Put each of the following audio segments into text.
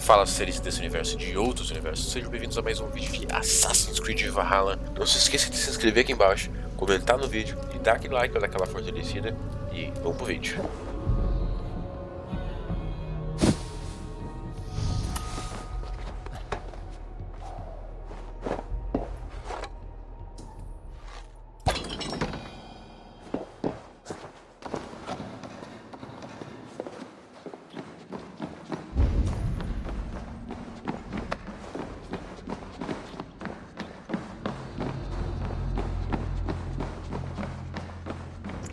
Fala, seres desse universo e de outros universos, sejam bem-vindos a mais um vídeo de Assassin's Creed Valhalla. Não se esqueça de se inscrever aqui embaixo, comentar no vídeo e dar aquele like para dar aquela fortalecida. E vamos pro vídeo.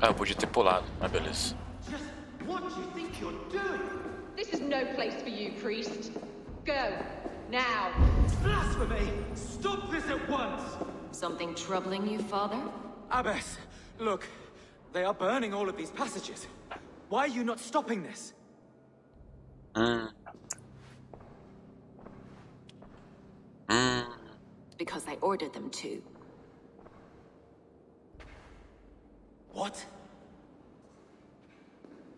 Ah, eu podia ter pulado, mas beleza. Just what do you think you're doing? This is no place for you, priest. Go, now. Blasphemy! Stop this at once! Something troubling you, father? Abbess, look. They are burning all of these passages. Why are you not stopping this? Because I ordered them to. What?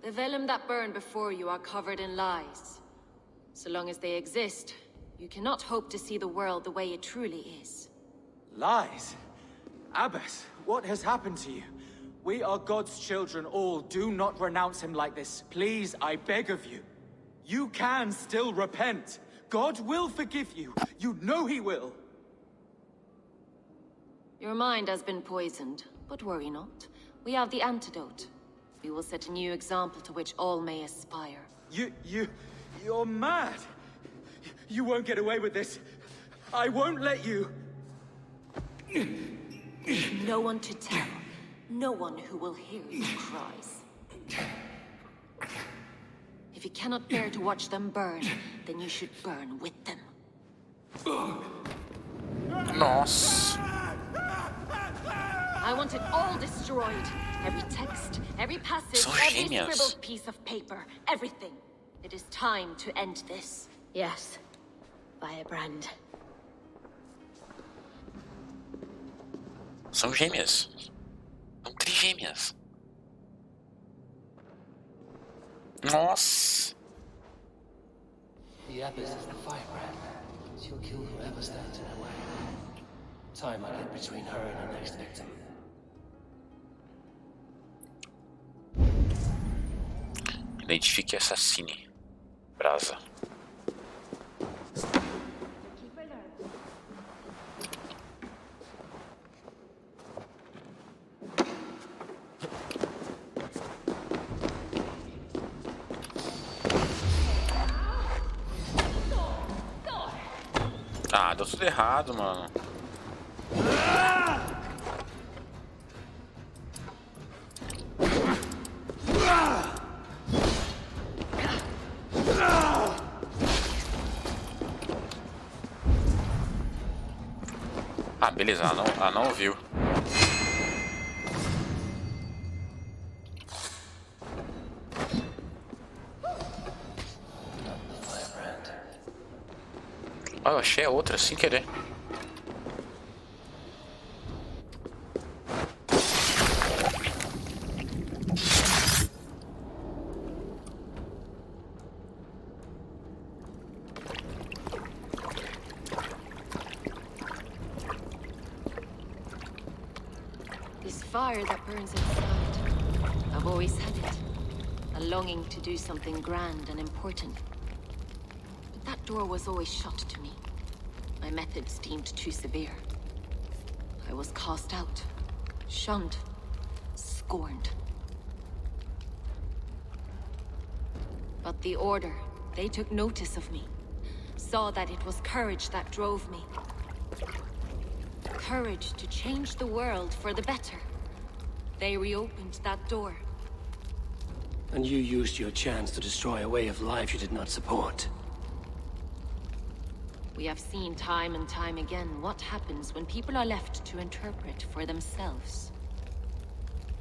The vellum that burn before you are covered in lies. So long as they exist, you cannot hope to see the world the way it truly is. Lies? Abbess, what has happened to you? We are God's children all. Do not renounce him like this. Please, I beg of you. You can still repent. God will forgive you. You know he will. Your mind has been poisoned, but worry not. We have the antidote. We will set a new example to which all may aspire. You're mad. You won't get away with this. I won't let you. No one to tell. No one who will hear your cries. If you cannot bear to watch them burn, then you should burn with them. Nossa. I want it all destroyed. Every text, every passage, So every genius. scribbled piece of paper, everything. It is time to end this. Yes, Firebrand. São gêmeas. São trigêmeas. Nossa. The Abbess is the Firebrand. She'll kill whoever stands in her way. Time might get between her and her next victim. Identifique ASSINE. Brasa. Ah, deu tudo errado, mano. Ah, beleza, ela não ouviu. Ah, eu achei a outra sem querer. This fire that burns inside. I've always had it. A longing to do something grand and important. But that door was always shut to me. My methods deemed too severe. I was cast out, shunned, scorned. But the Order, they took notice of me. Saw that it was courage that drove me. Courage to change the world for the better. They reopened that door. And you used your chance to destroy a way of life you did not support. We have seen time and time again what happens when people are left to interpret for themselves.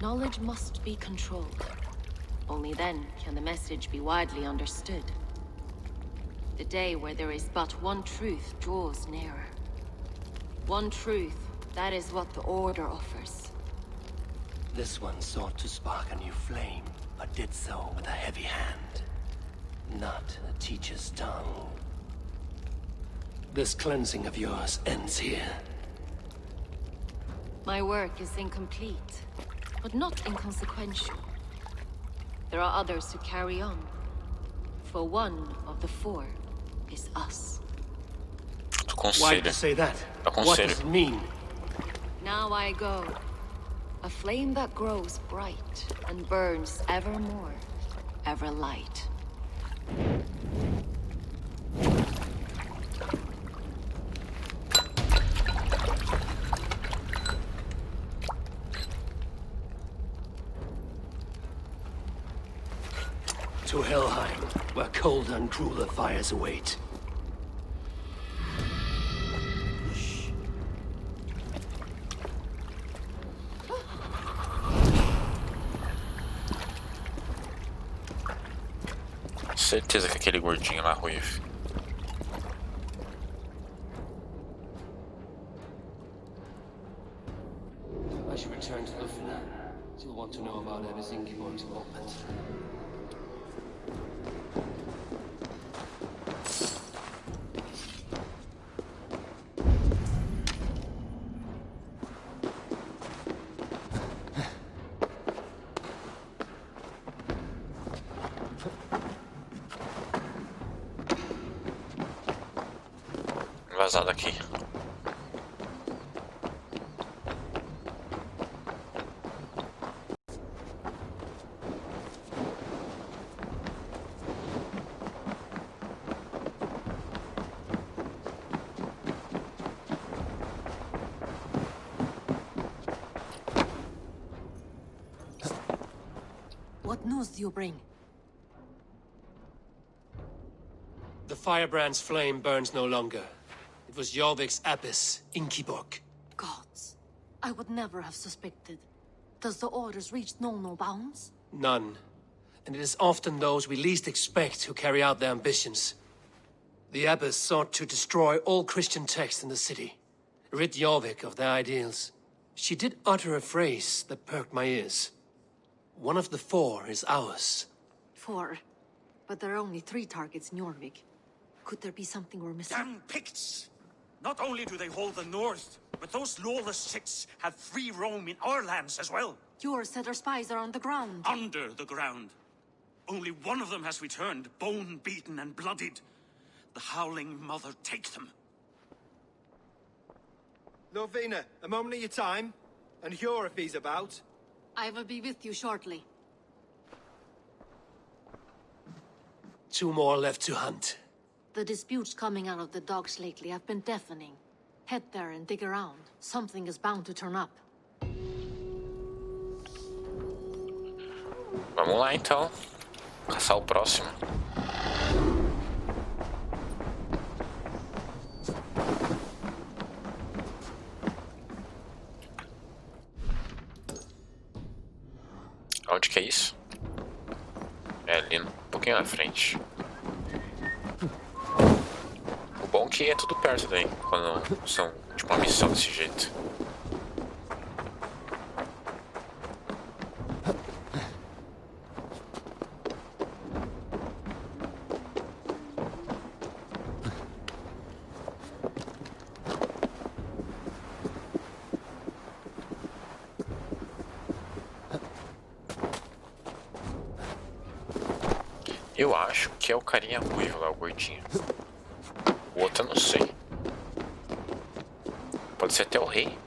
Knowledge must be controlled. Only then can the message be widely understood. The day where there is but one truth draws nearer. One truth, that is what the Order offers. This one sought to spark a new flame, but did so with a heavy hand. Not a teacher's tongue. This cleansing of yours ends here. My work is incomplete, but not inconsequential. There are others who carry on. For one of the four is us. Why did you say that? What does it mean? Now I go. A flame that grows bright and burns ever more, ever light. To Helheim, where cold and crueler fires await. Certeza que aquele gordinho lá ruivo. I should return to Ufina. You'll want to know about Abbess Ingeborg's involvement. Vazar daqui. What news do you bring? The firebrand's flame burns no longer. It was Jorvik's Abbess Ingeborg. Gods, I would never have suspected. Does the orders reach no bounds? None. And it is often those we least expect who carry out their ambitions. The Abbess sought to destroy all Christian texts in the city, rid Jorvik of their ideals. She did utter a phrase that perked my ears. One of the four is ours. 4. But there are only 3 targets in Jorvik. Could there be something we're missing? Damn Picts! Not only do they hold the north, but those lawless chicks have free roam in our lands as well. Yours said our spies are on the ground. Under the ground. Only one of them has returned, bone-beaten and bloodied. The Howling Mother take them. Lovina, a moment of your time. And Hjor if he's about. I will be with you shortly. 2 more left to hunt. The disputes coming out of the docks lately have been deafening. Head there and dig around. Something is bound to turn up. Vamos lá então. Caçar o próximo. Onde que é isso? É ali um pouquinho na frente. O bom é que é tudo perto daí, quando são tipo uma missão desse jeito. Eu acho que é o carinha ruivo lá, o gordinho. O outro eu não sei. Pode ser até o rei.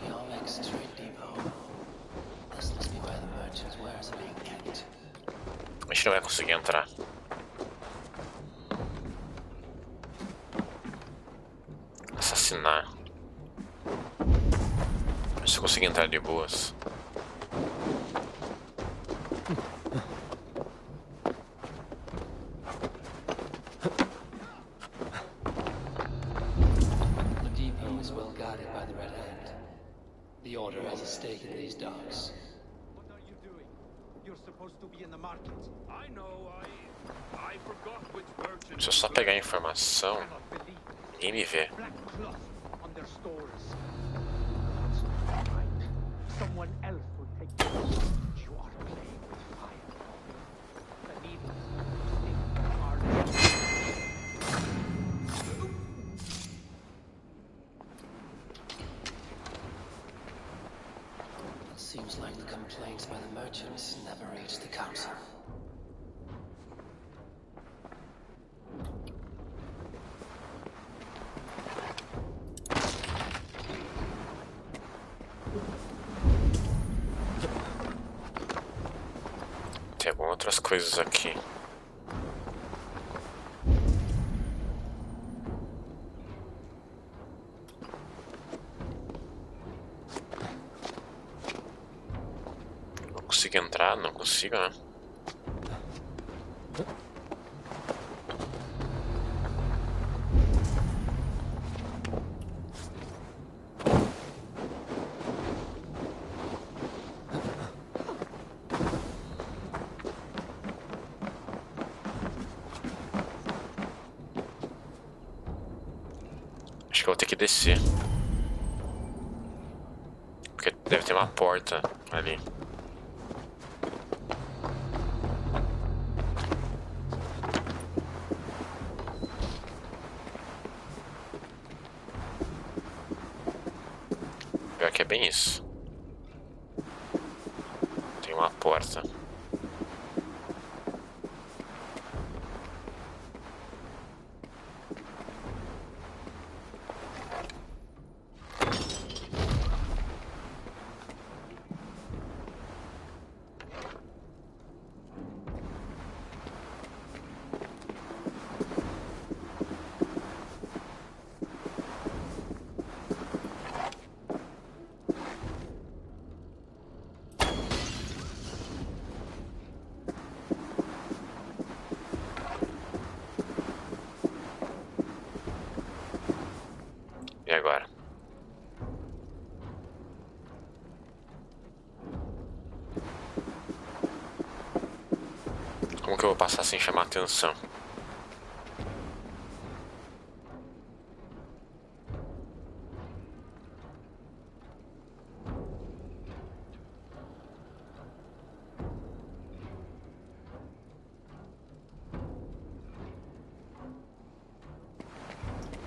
Jorvik's trade depot. This must be where the merchants' wares are being kept. A gente não vai conseguir entrar. Assassinar. Se eu conseguir entrar de boas. The depot is well guarded by the Red Hand. The Order has a stake in these docks. What are you doing? You're supposed to be in the market. I know, I forgot which merchant. Deixa eu só pegar a informação. Cannot believe Ninguém me vê. black cloth on their stores. That's not right. Someone else will take this. You are playing with fire. The needles sting are It seems like the complaints by the merchants never reached the council. Tem algumas outras coisas aqui. Não consigo entrar, não consigo, né? Acho que eu vou ter que descer. Porque deve ter uma porta ali. Pior que é bem isso. Tem uma porta. E agora? Como que eu vou passar sem chamar atenção?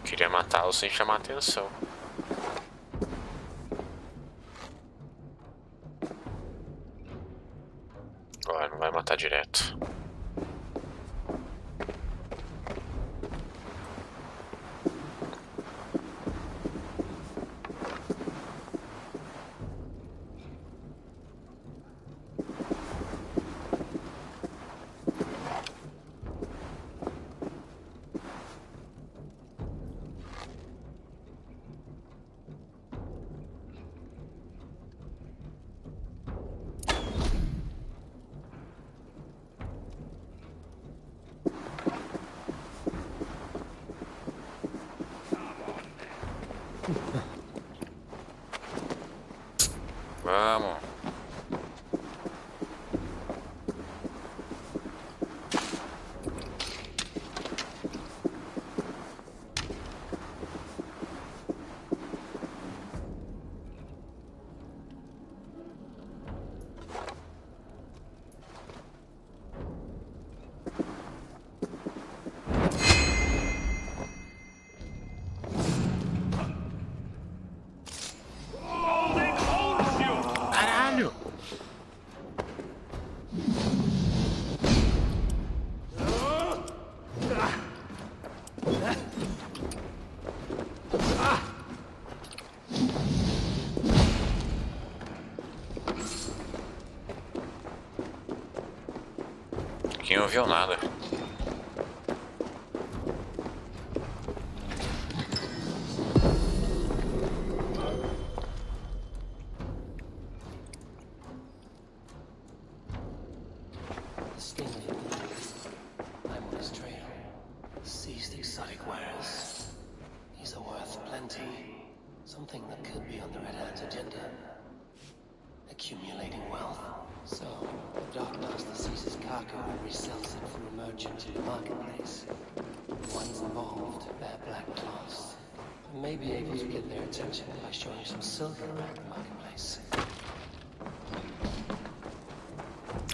Queria matá-lo sem chamar atenção. Agora não vai matar direto. Vamos. Caralho! Quem ouviu nada? Sting of it. I'm on his trail. Seized exotic wares. These are worth plenty. Something that could be on the Red Hat's agenda. Accumulating wealth. So, the Dark Master cargo and resells it through a merchant in the marketplace. The ones involved wear black cloths and may be able to get their attention by showing some silver around the marketplace.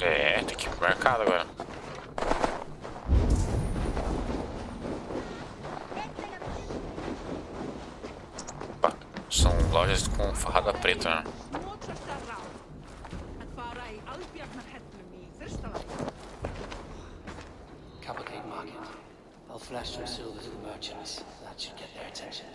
É, tem que ir pro mercado agora. Opa, são lojas com farrada preta, né? Cavalcade market. I'll flash some silver to the merchants. That should get their attention.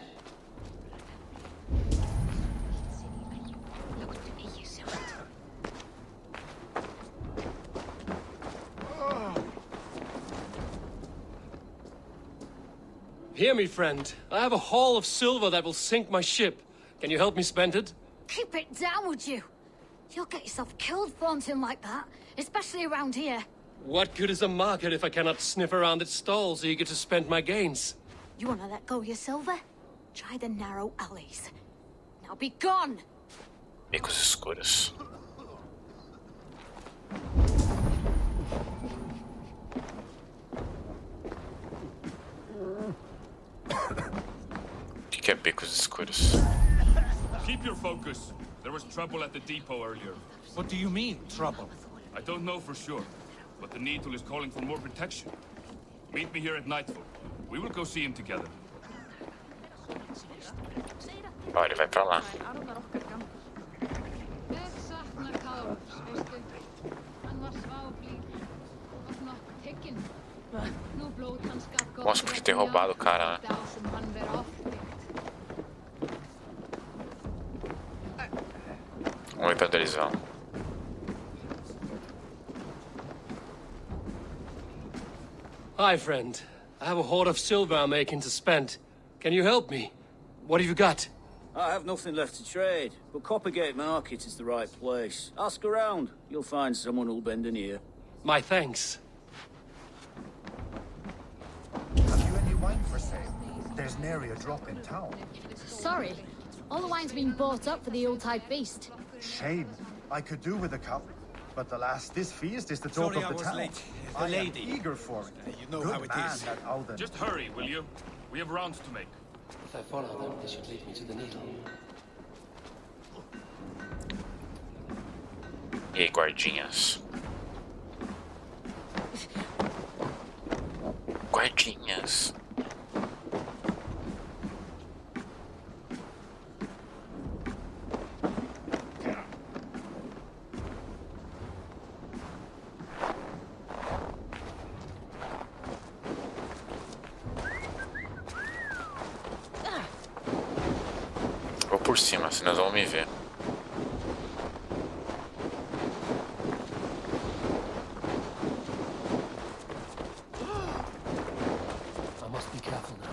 Hear me, friend. I have a haul of silver that will sink my ship. Can you help me spend it? Keep it down, would you? You'll get yourself killed flaunting like that, especially around here. What good is a market if I cannot sniff around its stalls eager to spend my gains? You wanna let go of your silver? Try the narrow alleys. Now be gone! Becos escuros. O que é becos escuros? Keep your focus. There was trouble at the depot earlier. What do you mean, trouble? I don't know for sure, but the Needle is calling for more protection. Meet me here at nightfall. We will go see him together. Ó, ele vai pra lá. Nossa, podia ter roubado o cara, né? Vamos ver pra onde eles vão. Hi, friend. I have a hoard of silver I'm making to spend. Can you help me? What have you got? I have nothing left to trade, but Coppergate Market is the right place. Ask around. You'll find someone who'll bend an ear. My thanks. Have you any wine for sale? There's nary a drop in town. Sorry, all the wine's been bought up for the Yuletide feast. Shame. I could do with a cup. But alas, this feast is the talk Sorry of I the was town. late. The I lady. am eager for it. You know Good how it man, is. that Alden. Just hurry, will you? We have rounds to make. If I follow them, they should lead me to the Needle. E aí, guardinhas? Guardinhas. Vou por cima, senão eles vão me ver. I must be careful now.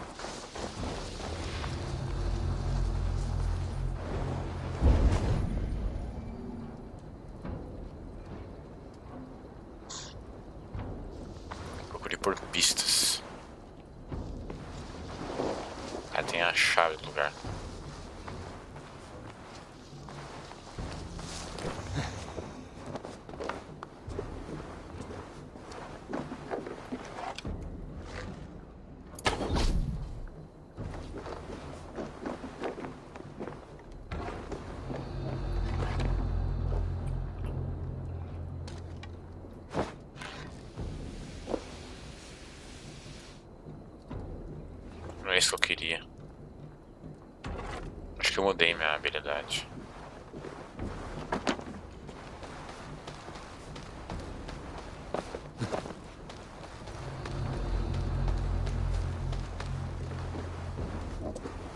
Procure por pistas. Ah, tem a chave do lugar. Não é isso que eu queria. Acho que eu mudei minha habilidade.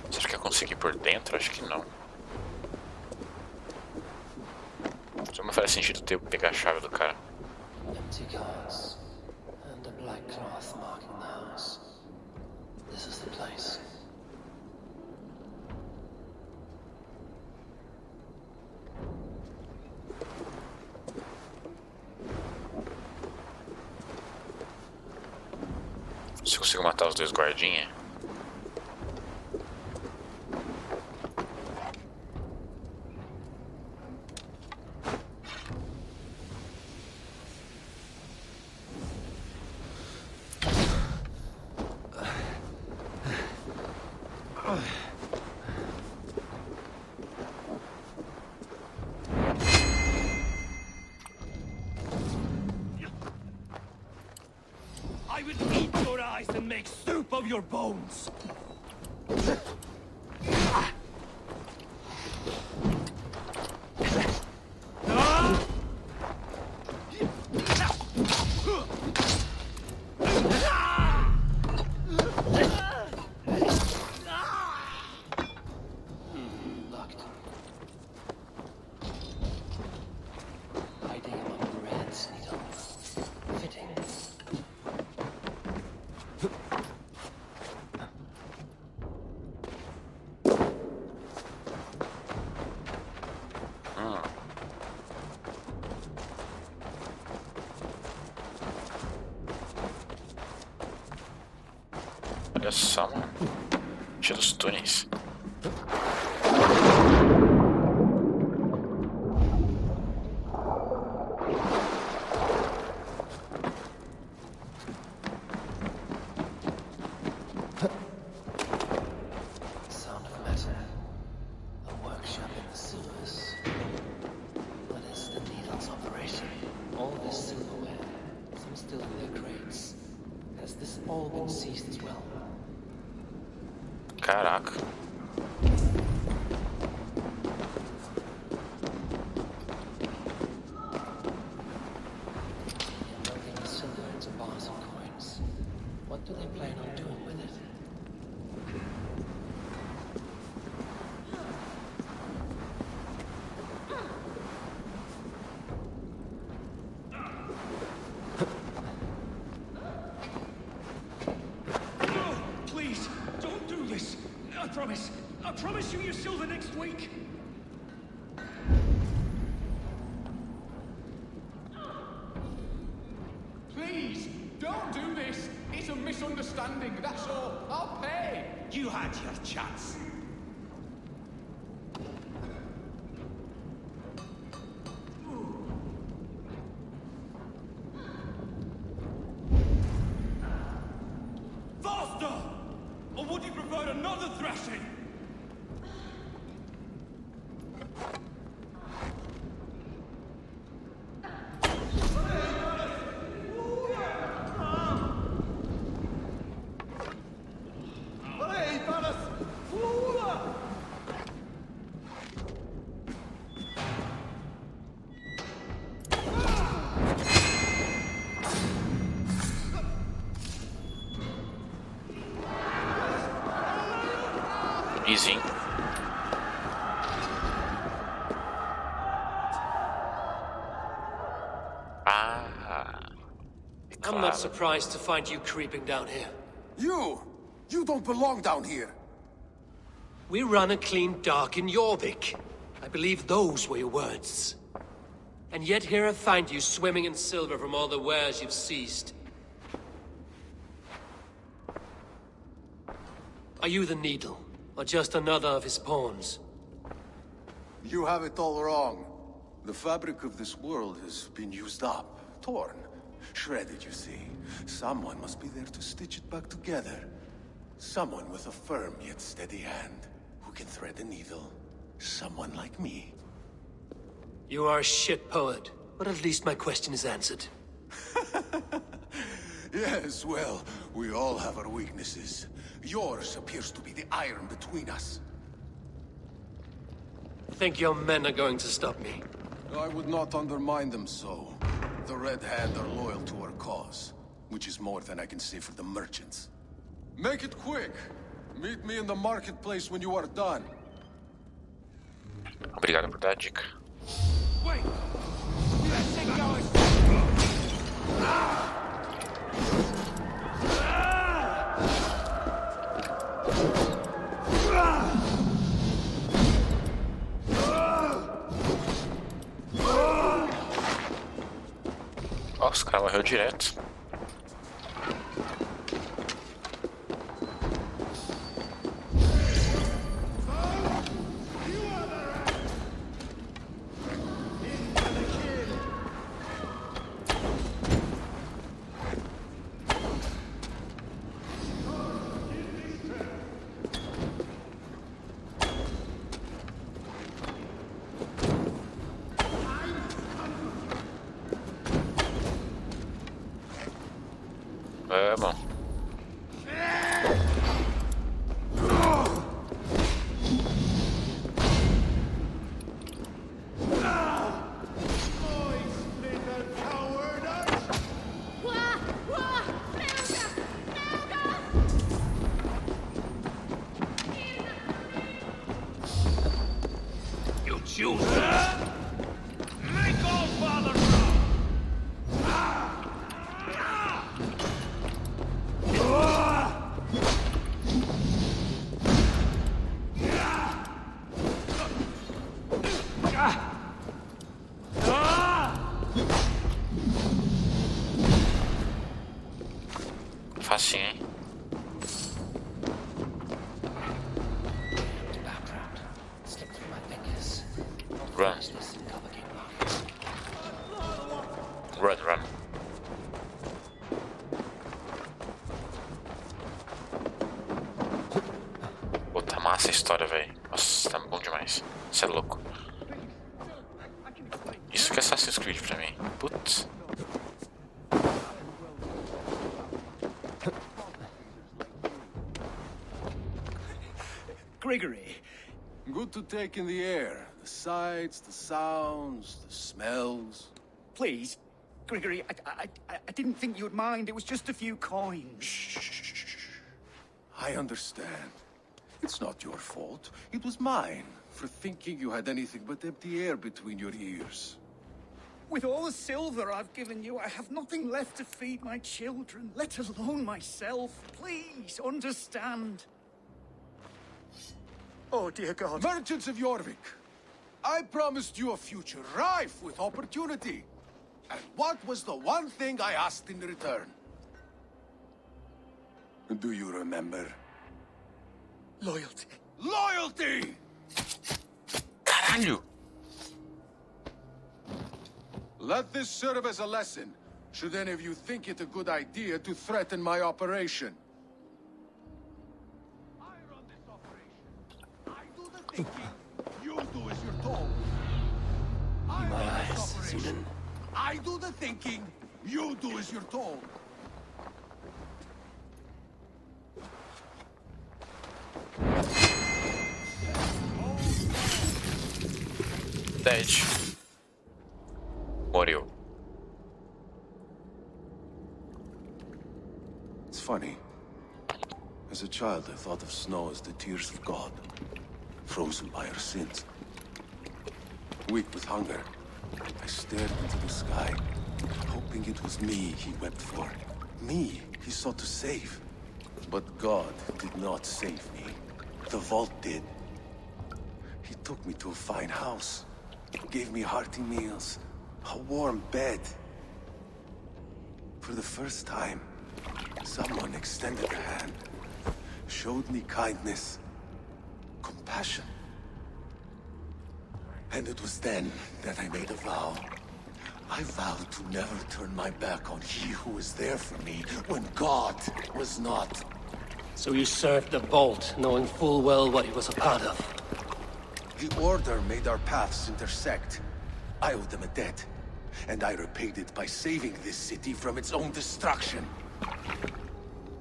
Será que eu consegui por dentro? Acho que não. Só me faz sentido pegar a chave do cara. Empty cards and a black cloth marking the house. This is the place. Se eu consigo matar os dois guardinhas. sacrifice and make soup of your bones. Locked. Hiding among the rats, needle. Fitting. Olha só, mano. Tira os túneis. Sound of metal. A workshop in the sewers. What is the needle's operation? All this silverware, some still in their crates. Has this all been seized as well? Caraca. Loading the silver into bars and coins. What do they plan on doing with it? No, please, don't do this. I promise you your silver next week. Please, don't do this. It's a misunderstanding, that's all. I'll pay. You had your chance. Faster! Or would you prefer another thrashing? Easy. I'm not surprised to find you creeping down here. You don't belong down here. We run a clean dock in Jorvik. I believe those were your words. And yet here I find you swimming in silver from all the wares you've seized. Are you the Needle, or just another of his pawns? You have it all wrong. The fabric of this world has been used up, torn, shredded, you see. Someone must be there to stitch it back together. Someone with a firm yet steady hand, who can thread a needle. Someone like me. You are a shit poet, but at least my question is answered. Yes, well, we all have our weaknesses. Yours appears to be the iron between us. Think your men are going to stop me? I would not undermine them so. The Red Hand are loyal to our cause, which is more than I can say for the merchants. Make it quick. Meet me in the marketplace when you are done. Obrigado por dar a dica. Wait! Let's get going! Nossa, o cara morreu direto. Vamos. facinho, hein? Run. Run, run. Pô, tá massa a história, velho. Nossa, tá bom demais. Isso é louco. Isso que é Assassin's Creed pra mim. Putz. Gregory. Good to take in the air. The sights, the sounds, the smells. Please, Gregory, I didn't think you'd mind. It was just a few coins. Shh. I understand. It's not your fault. It was mine for thinking you had anything but empty air between your ears. With all the silver I've given you, I have nothing left to feed my children, let alone myself. Please, understand. Oh, dear God. Merchants of Jorvik, I promised you a future rife with opportunity. And what was the one thing I asked in return? Do you remember? Loyalty. Loyalty! Caralho! Let this serve as a lesson, should any of you think it a good idea to threaten my operation. I run this operation. I do the thinking. You do as you're told. I run this operation. I do the thinking. You do as you're told. Dead. Morreu. It's funny. As a child, I thought of snow as the tears of God, frozen by our sins. Weak with hunger, I stared into the sky, hoping it was me he wept for. Me he sought to save. But God did not save me. The vault did. He took me to a fine house, gave me hearty meals, a warm bed. For the first time, someone extended a hand, showed me kindness, compassion. And it was then that I made a vow. I vowed to never turn my back on he who was there for me when God was not. So you served the Vault, knowing full well what he was a part of. The Order made our paths intersect. I owed them a debt, and I repaid it by saving this city from its own destruction.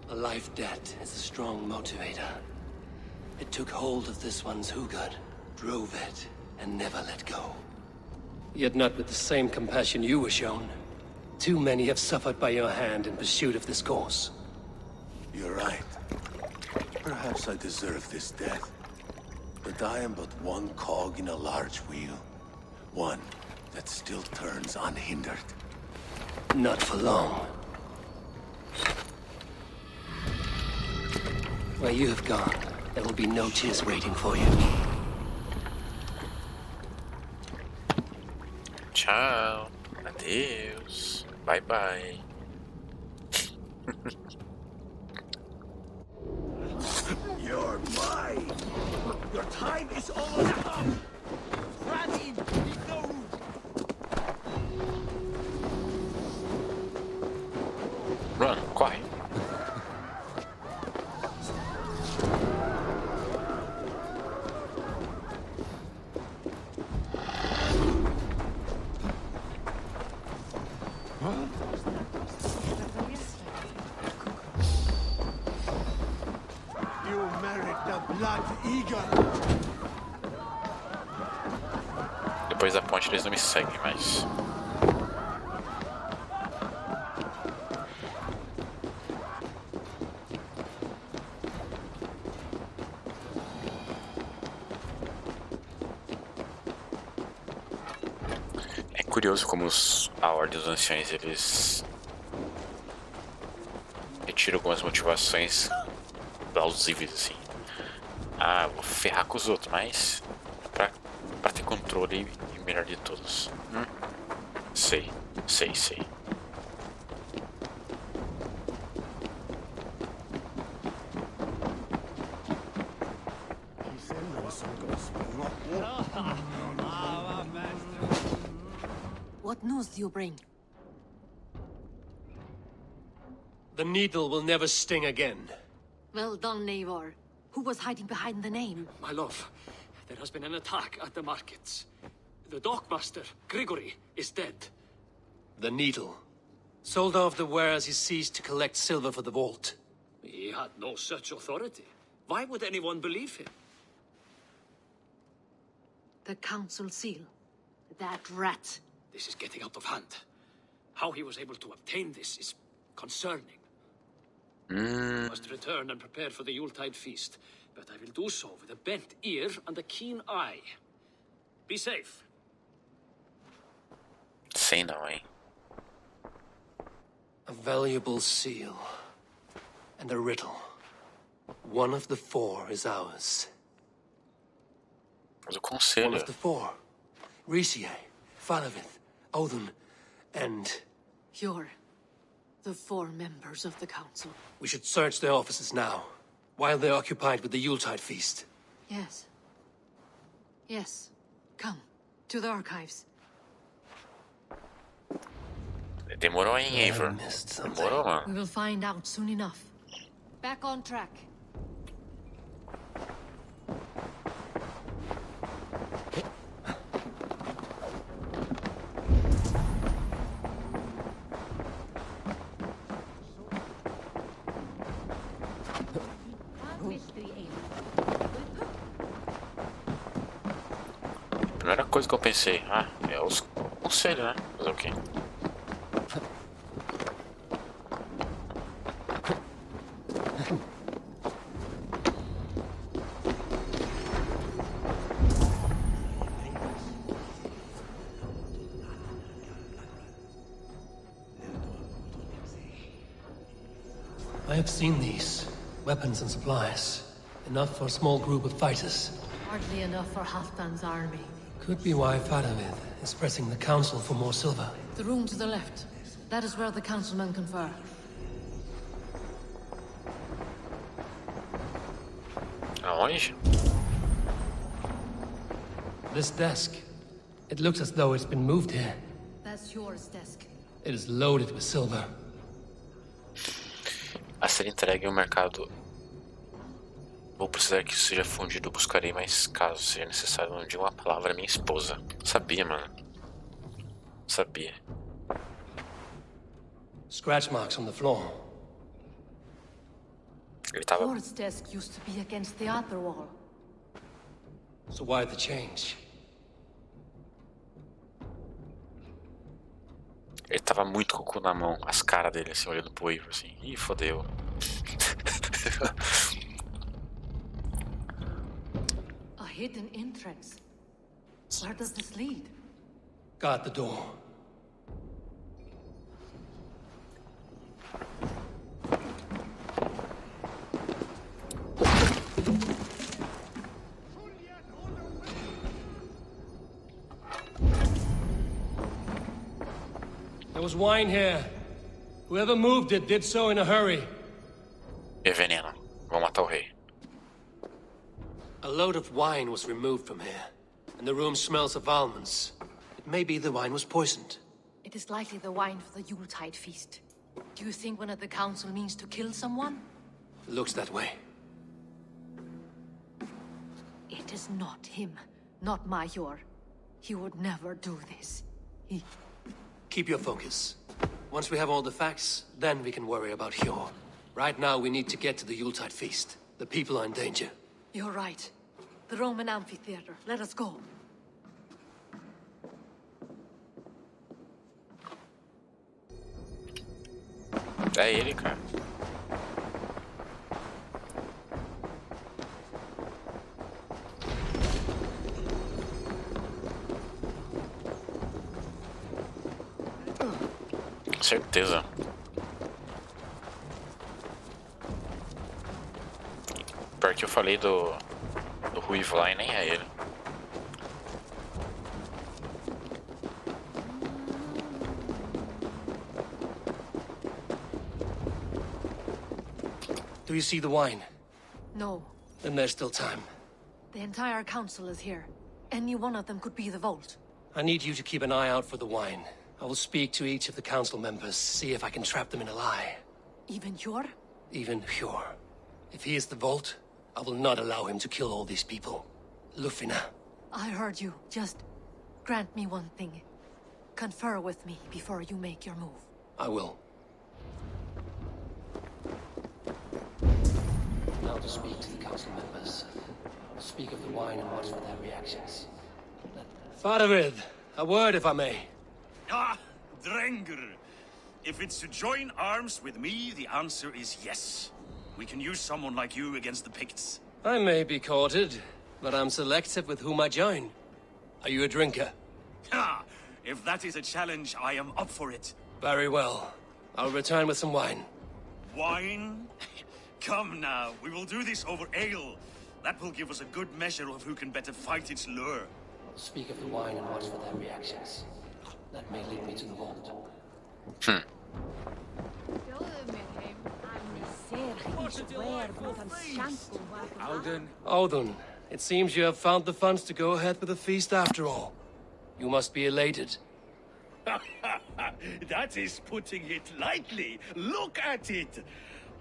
A life debt is a strong motivator. It took hold of this one's Hugad, drove it, and never let go. Yet not with the same compassion you were shown. Too many have suffered by your hand in pursuit of this cause. You're right. Perhaps I deserve this death. But I am but one cog in a large wheel. One that still turns unhindered. Not for long. Where you have gone, there will be no tears waiting for you. Tchau. Adeus. Bye bye. You're mine! Your time is almost up! Radin, Run, corre. You merit the blood eagle! Depois da ponte eles não me seguem mais. É curioso como a Ordem dos Anciões, eles retiram algumas motivações plausíveis, assim. Ah, vou ferrar com os outros, mas pra ter controle e melhor de todos. Sei. What news do you bring? The needle will never sting again. Well done, Eivor. Who was hiding behind the name? My love, there has been an attack at the markets. The dockmaster, Grigory, is dead. The needle. Sold off the wares he seized to collect silver for the vault. He had no such authority. Why would anyone believe him? The council seal. That rat. This is getting out of hand. How he was able to obtain this is concerning. I must return and prepare for the Yuletide feast, but I will do so with a bent ear and a keen eye. Be safe. Sei não, hein? A valuable seal. And a riddle. One of the four is ours. Mas o One conselho... of the four. Risie, Faravith, Odin, and... You're the four members of the council. We should search their offices now, while they're occupied with the Yuletide feast. Yes. Yes. Come. To the archives. Demorou, hein, Eivor? missed something. Demorou, mano. We will find out soon enough. Back on track. Primeira coisa que eu pensei, é os conselhos, né? Fazer o quê? I have seen these. Weapons and supplies. Enough for a small group of fighters. Hardly enough for Halfdan's army. Could be why Faravith is pressing the council for more silver. The room to the left. That is where the councilmen confer. Aonde? This desk. It looks as though it's been moved here. That's yours, desk. It is loaded with silver. A ser entregue ao mercado. Vou precisar que isso seja fundido. Buscarei mais caso seja necessário. Não diga uma palavra à minha esposa. Sabia, mano. Sabia. Scratch marks on the floor. Ele tava... Thor's desk used to be against the other wall. So why the change? Ele tava muito com o cu na mão. As caras dele, assim, olhando pro Eivor, assim. Ih, fodeu. A hidden entrance. Where does this lead? Guard the door. There was wine here. Whoever moved it did so in a hurry. É veneno. Vou matar o rei. A load of wine was removed from here, and the room smells of almonds. It may be the wine was poisoned. It is likely the wine for the Yuletide feast. Do you think one of the council means to kill someone? Looks that way. It is not him, not Major. He would never do this. He... Keep your focus. Once we have all the facts, then we can worry about Hjor. Right now, we need to get to the Yuletide feast. The people are in danger. You're right. The Roman amphitheater. Let us go. É ele, cara. Certeza. Pior que eu falei do ruivo lá e nem é ele. Do you see the wine? No. Then there's still time. The entire council is here. Any one of them could be the vault. I need you to keep an eye out for the wine. I will speak to each of the council members, see if I can trap them in a lie. Even Hjor? Even Hjor. If he is the vault, I will not allow him to kill all these people. Lufina. I heard you. Just grant me one thing. Confer with me before you make your move. I will. Now to speak to the council members. Speak of the wine and watch for their reactions. Faravid, a word if I may. Ah, Drengr. If it's to join arms with me, the answer is yes. We can use someone like you against the Picts. I may be courted, but I'm selective with whom I join. Are you a drinker? Ha! If that is a challenge, I am up for it. Very well. I'll return with some wine. Wine? Come now, we will do this over ale. That will give us a good measure of who can better fight its lure. Speak of the wine and watch for their reactions. That may lead me to the vault. Audun, it seems you have found the funds to go ahead with the feast after all. You must be elated. That is putting it lightly. Look at it.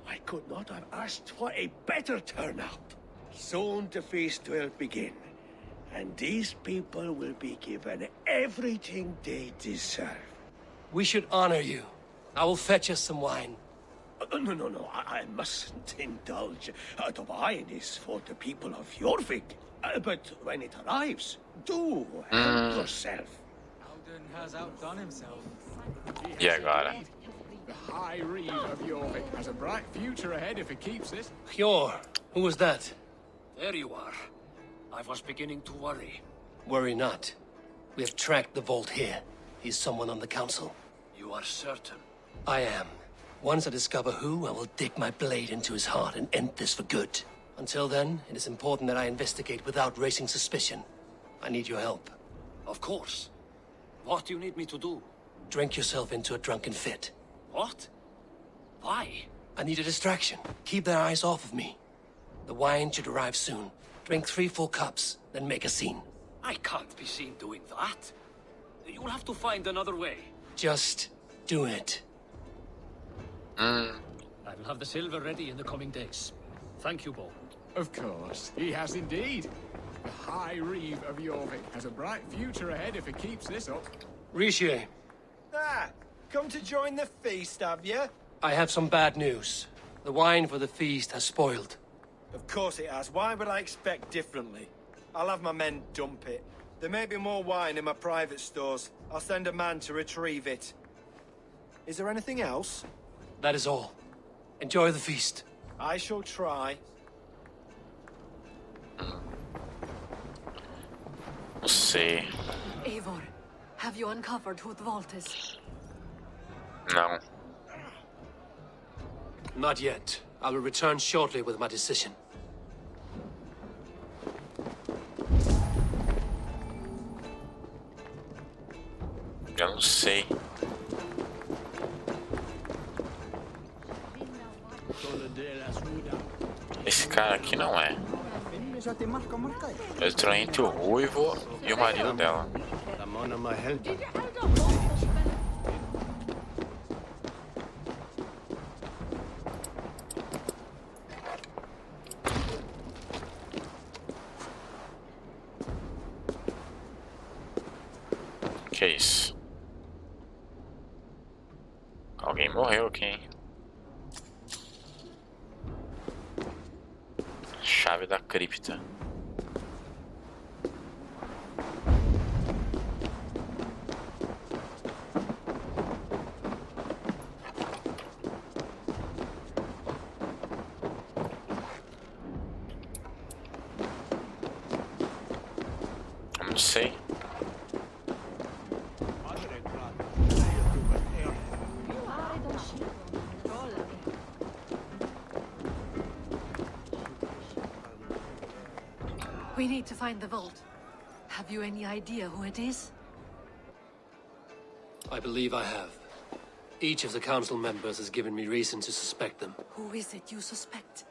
I could not have asked for a better turnout. Soon the feast will begin, and these people will be given everything they deserve. We should honor you. I will fetch us some wine. No, I mustn't indulge. The wine is for the people of Jorvik. But when it arrives, do help yourself. Alden has outdone himself. Yeah, got it. The High Reeve of Jorvik has a bright future ahead if he keeps this. Hjor, who was that? There you are. I was beginning to worry. Worry not. We have tracked the vault here. He's someone on the council. You are certain? I am. Once I discover who, I will dig my blade into his heart and end this for good. Until then, it is important that I investigate without raising suspicion. I need your help. Of course. What do you need me to do? Drink yourself into a drunken fit. What? Why? I need a distraction. Keep their eyes off of me. The wine should arrive soon. Drink 3 full cups, then make a scene. I can't be seen doing that. You'll have to find another way. Just do it. I will have the silver ready in the coming days. Thank you, Bo. Of course, he has indeed. The High Reeve of Jorvik has a bright future ahead if he keeps this up. Rishi, Come to join the feast, have you? I have some bad news. The wine for the feast has spoiled. Of course it has. Why would I expect differently? I'll have my men dump it. There may be more wine in my private stores. I'll send a man to retrieve it. Is there anything else? That is all. Enjoy the feast. I shall try. Let's see. Eivor, have you uncovered who the vault is? No. Not yet. I will return shortly with my decision. Eu não sei. Esse cara aqui não é. Eu estou entre o ruivo e o marido dela. Que isso? Alguém morreu aqui, hein? Chave da cripta. Eu não sei. We need to find the vault. Have you any idea who it is? I believe I have. Each of the council members has given me reason to suspect them. Who is it you suspect?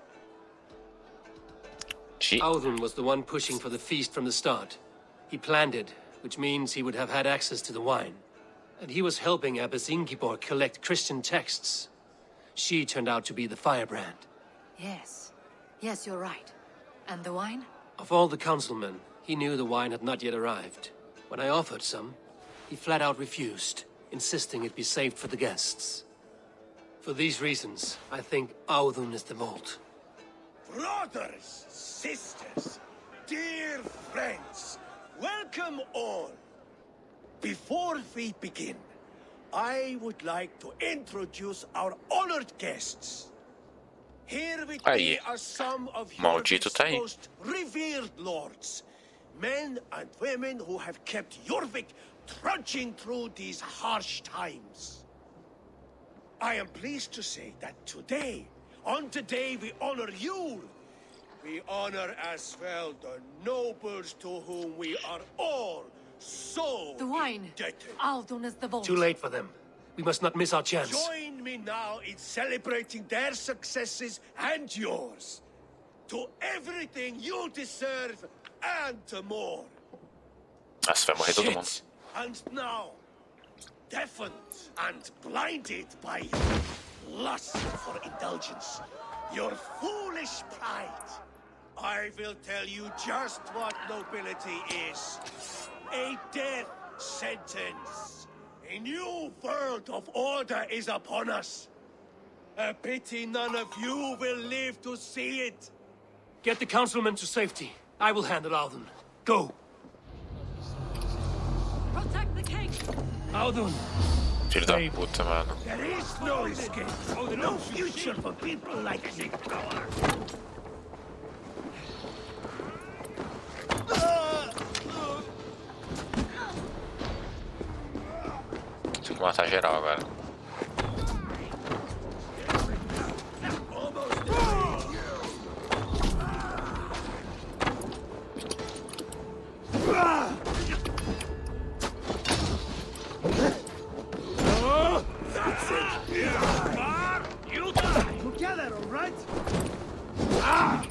Audun was the one pushing for the feast from the start. He planned it, which means he would have had access to the wine. And he was helping Abbess Ingeborg collect Christian texts. She turned out to be the firebrand. Yes. Yes, you're right. And the wine? Of all the councilmen, he knew the wine had not yet arrived. When I offered some, he flat out refused, insisting it be saved for the guests. For these reasons, I think Audun is the vault. Brothers, sisters, dear friends, welcome all. Before we begin, I would like to introduce our honored guests. Here with me are some of Jorvik's most revered lords, men and women who have kept Jorvik trudging through these harsh times. I am pleased to say that today, on the day we honor you, we honor as well the nobles to whom we are all so the wine. indebted. Audun is the vault. Too late for them. We must not miss our chance. Join me now in celebrating their successes and yours. To everything you deserve and more. Sit. And now, deafened and blinded by lust for indulgence, your foolish pride, I will tell you just what nobility is. A death sentence. A new world of order is upon us. A pity none of you will live to see it. Get the councilmen to safety. I will handle Audun. Go! Protect the king! Audun! Filho da puta, mano. There is no escape. No future for people like you. Tem que matar geral agora. That's it. You die together, all right? Ah!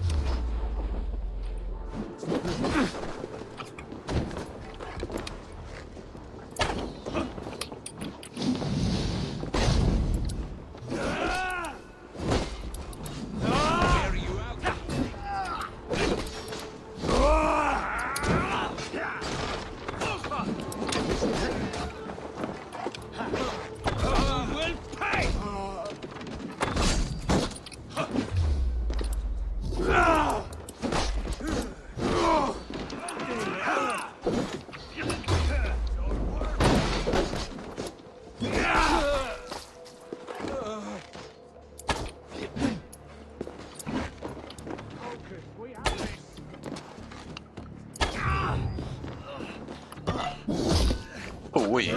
Ui.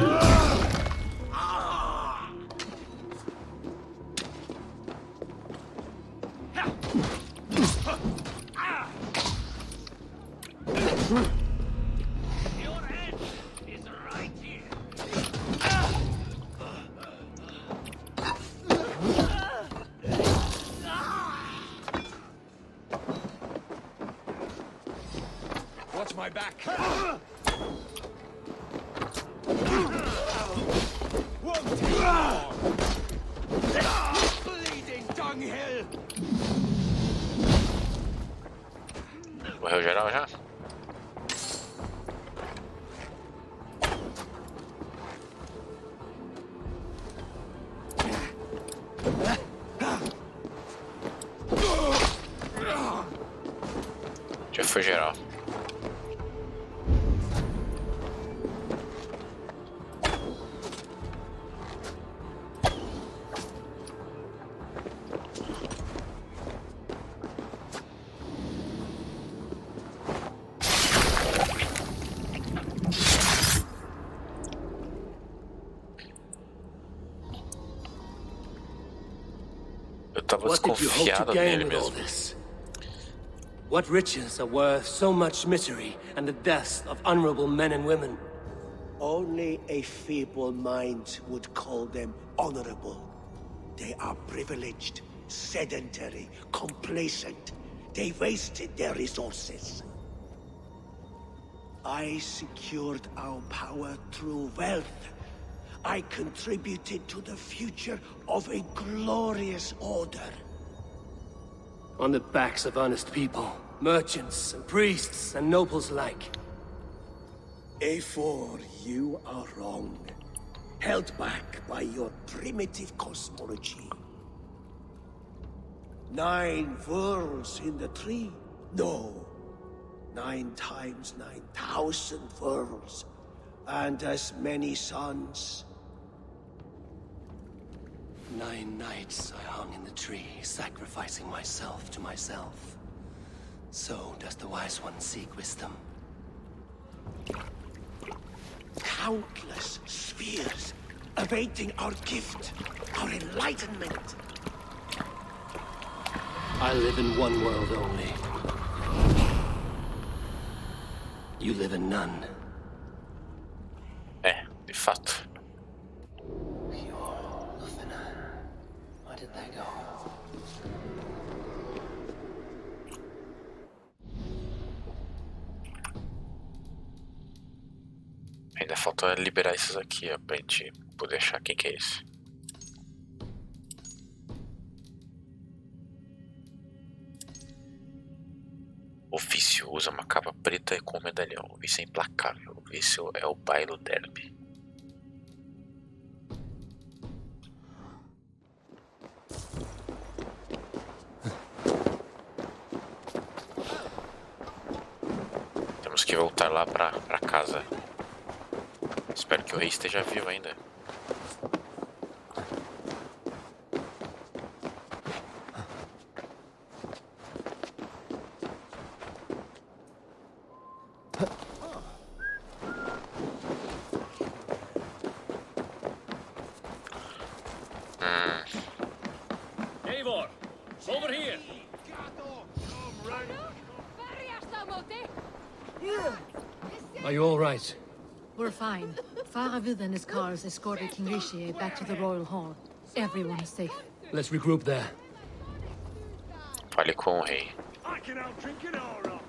Watch my back. Bleeding dunghill. Morreu geral já? Já foi geral. What did you hope to gain with all this? What riches are worth so much misery and the deaths of honorable men and women? Only a feeble mind would call them honorable. They are privileged, sedentary, complacent. They wasted their resources. I secured our power through wealth. I contributed to the future of a glorious order. On the backs of honest people, merchants and priests and nobles alike. Eivor, you are wrong. Held back by your primitive cosmology. 9 worlds in the tree? No. 9 times 9,000 worlds. And as many suns. 9 nights I hung in the tree, sacrificing myself to myself. So does the wise one seek wisdom. Countless spheres, awaiting our gift, our enlightenment. I live in one world only. You live in none. De fato. Where did they go? Ainda falta liberar esses aqui, ó, pra gente poder achar quem que é esse. Ofício usa uma capa preta com um medalhão. O vício é implacável. O vício é o pai do derby. Temos que voltar lá pra casa. Espero que o rei esteja vivo ainda. Eivor, over here. Are you all right? We're fine. Faravid and his cars escorted King Rishi back to the Royal Hall. Everyone is safe. Let's regroup there. Fale com o rei. I can outdrink an aura.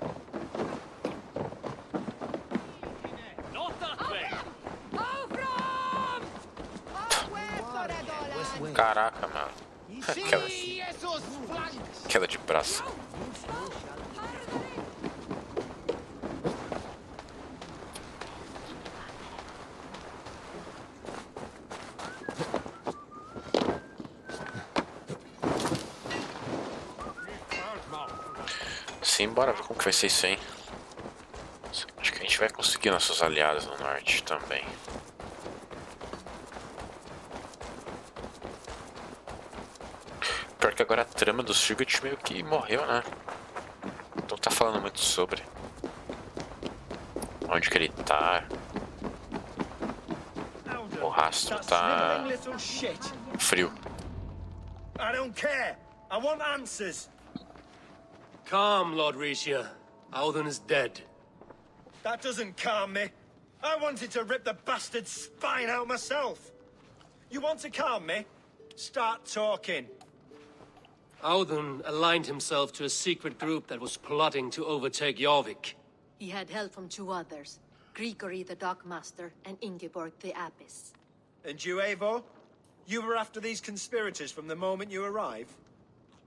Not that way. Caraca, mano. Queda de braço. Sim, bora ver como que vai ser isso aí. Acho que a gente vai conseguir nossos aliados no norte também. Pior que agora a trama do Sigurd meio que morreu, né? Não tá falando muito sobre onde que ele tá. O rastro tá frio. I don't care. I want answers. Calm, Lord Rishia. Audun is dead. That doesn't calm me. I wanted to rip the bastard's spine out myself. You want to calm me? Start talking. Audun aligned himself to a secret group that was plotting to overtake Jorvik. He had help from 2 others. Grigory the Dockmaster and Ingeborg the Abbess. And you, Eivor? You were after these conspirators from the moment you arrived?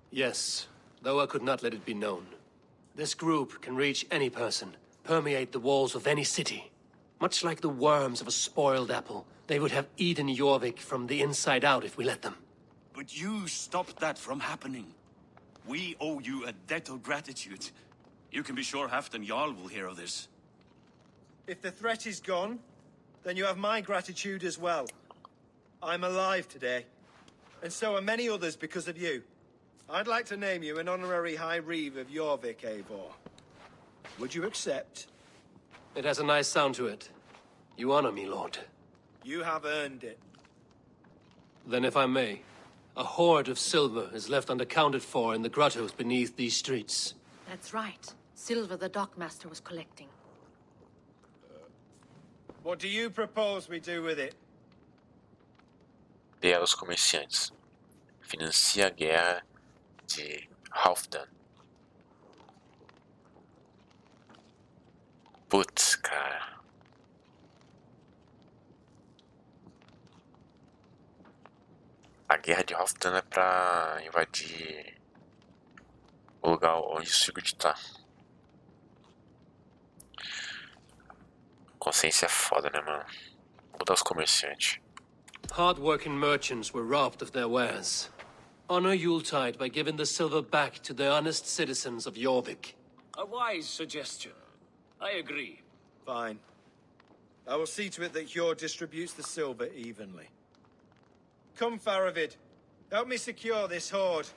Yes, though I could not let it be known. This group can reach any person, permeate the walls of any city. Much like the worms of a spoiled apple, they would have eaten Jorvik from the inside out if we let them. But you stopped that from happening. We owe you a debt of gratitude. You can be sure Halfdan Jarl will hear of this. If the threat is gone, then you have my gratitude as well. I'm alive today, and so are many others because of you. I'd like to name you an honorary High Reeve of Jorvik, Eivor. Would you accept? It has a nice sound to it. You honor me, Lord. You have earned it. Then if I may, a hoard of silver is left unaccounted for in the grottos beneath these streets. That's right. Silver the Dockmaster was collecting. What do you propose we do with it? Dê aos comerciantes. Financia a guerra de Halfdan. Putz, cara. A guerra de Halfdan é pra invadir o lugar onde o Sigurd tá. Consciência é foda, né, mano? Vou mudar os comerciantes. Hard-working merchants were robbed of their wares. Honor Yuletide by giving the silver back to the honest citizens of Jorvik. A wise suggestion. I agree. Fine. I will see to it that Hjor distributes the silver evenly. Come, Faravid. Help me secure this hoard.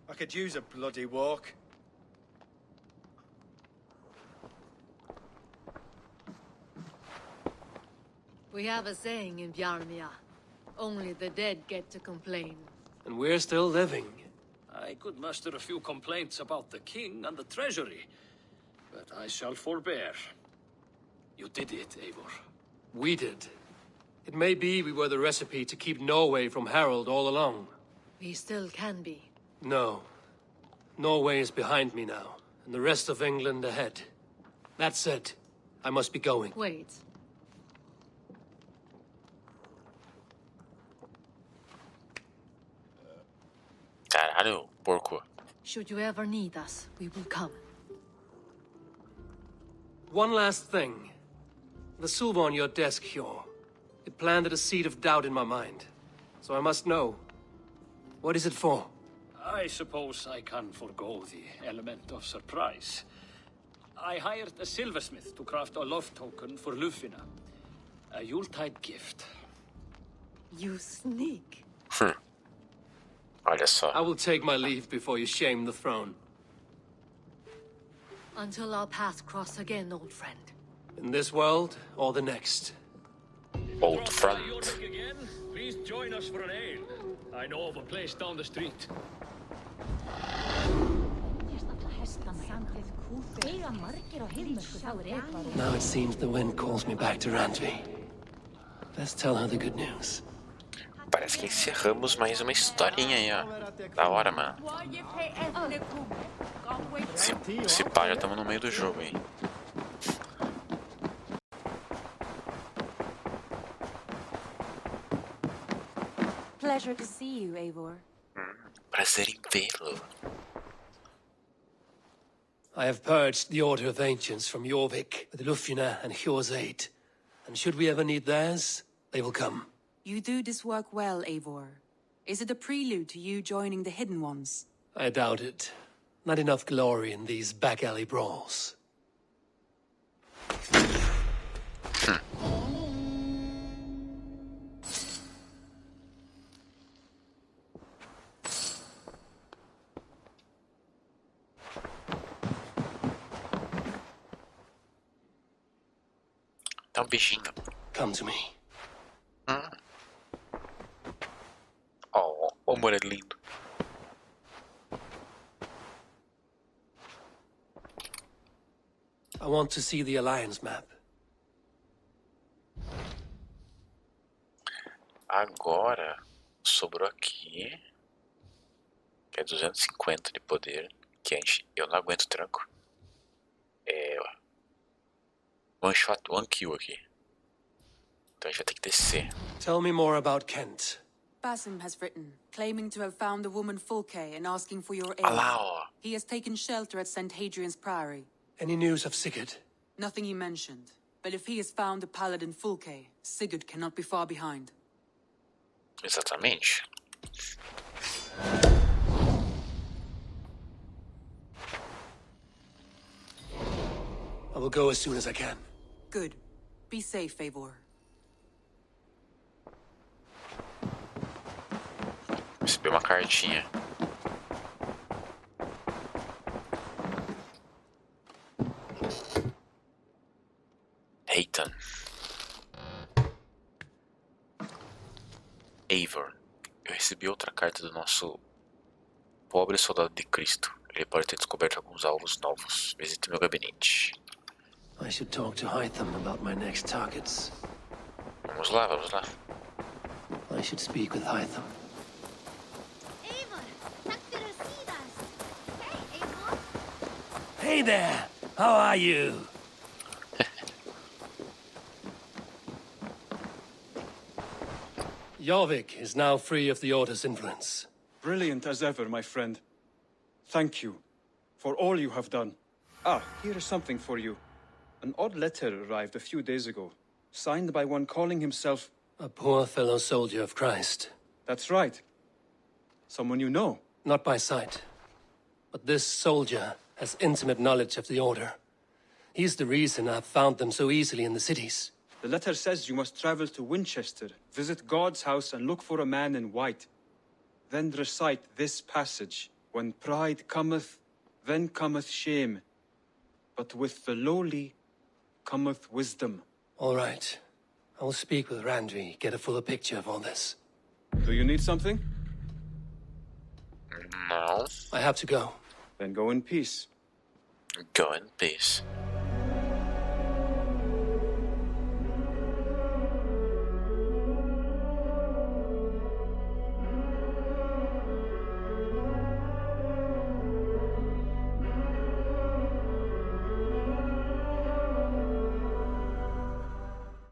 I could use a bloody walk. We have a saying in Bjarmia. Only the dead get to complain. And we're still living. I could muster a few complaints about the king and the treasury, but I shall forbear. You did it, Eivor. We did. It may be we were the recipe to keep Norway from Harald all along. We still can be. No. Norway is behind me now, and the rest of England ahead. That said, I must be going. Wait. Caralho, porco. Should you ever need us, we will come. One last thing. The silver on your desk, Hjor. It planted a seed of doubt in my mind. So I must know. What is it for? I suppose I can forego the element of surprise. I hired a silversmith to craft a love token for Lufina. A Yuletide gift. You sneak. Olha só. I will take my leave before you shame the throne. Until our paths cross again, old friend. In this world, or the next. Old friend. Again, please join us for an ale. I know of a place down the street. Now it seems the wind calls me back to Randvi. Let's tell her the good news. Parece que encerramos mais uma historinha aí, ó. Da hora, mano. Se pá, já estamos no meio do jogo aí. Pleasure to see you, Eivor. Prazer em vê-lo. I have purged the Order of Ancients from Jorvik with Lufina and Hjor's aid. And should we ever need theirs, they will come. You do this work well, Eivor. Is it a prelude to you joining the Hidden Ones? I doubt it. Not enough glory in these back-alley brawls. Tá um bichinho. Come to me. Oh, o amor é lindo. I want to see the Alliance map. Agora, sobrou aqui. Que é 250 de poder. Que eu não aguento tranco. É... One shot, one kill aqui. Então a gente vai ter que descer. Tell me more about Kent. Basim has written, claiming to have found the woman Fulke and asking for your aid. Alá, He has taken shelter at St. Hadrian's Priory. Any news of Sigurd? Nothing he mentioned. But if he has found the paladin Fulke, Sigurd cannot be far behind. exatamente. I will go as soon as I can. Good. Be safe, Eivor. Recebi uma cartinha. Eitan. Eivor. Eu recebi outra carta do nosso pobre soldado de Cristo. Ele pode ter descoberto alguns alvos novos. Visite meu gabinete. I should talk to Hytham about my next targets. Vamos lá, vamos lá. I should speak with Hytham. Hey there! How are you? Jorvik is now free of the Order's influence. Brilliant as ever, my friend. Thank you for all you have done. Ah, here is something for you. An odd letter arrived a few days ago, signed by one calling himself... A poor fellow soldier of Christ. That's right. Someone you know. Not by sight. But this soldier has intimate knowledge of the Order. He's the reason I've found them so easily in the cities. The letter says you must travel to Winchester, visit God's house and look for a man in white. Then recite this passage. When pride cometh, then cometh shame. But with the lowly cometh wisdom. All right. I will speak with Randri, get a fuller picture of all this. Do you need something? No. I have to go. Then go in peace. Go in peace.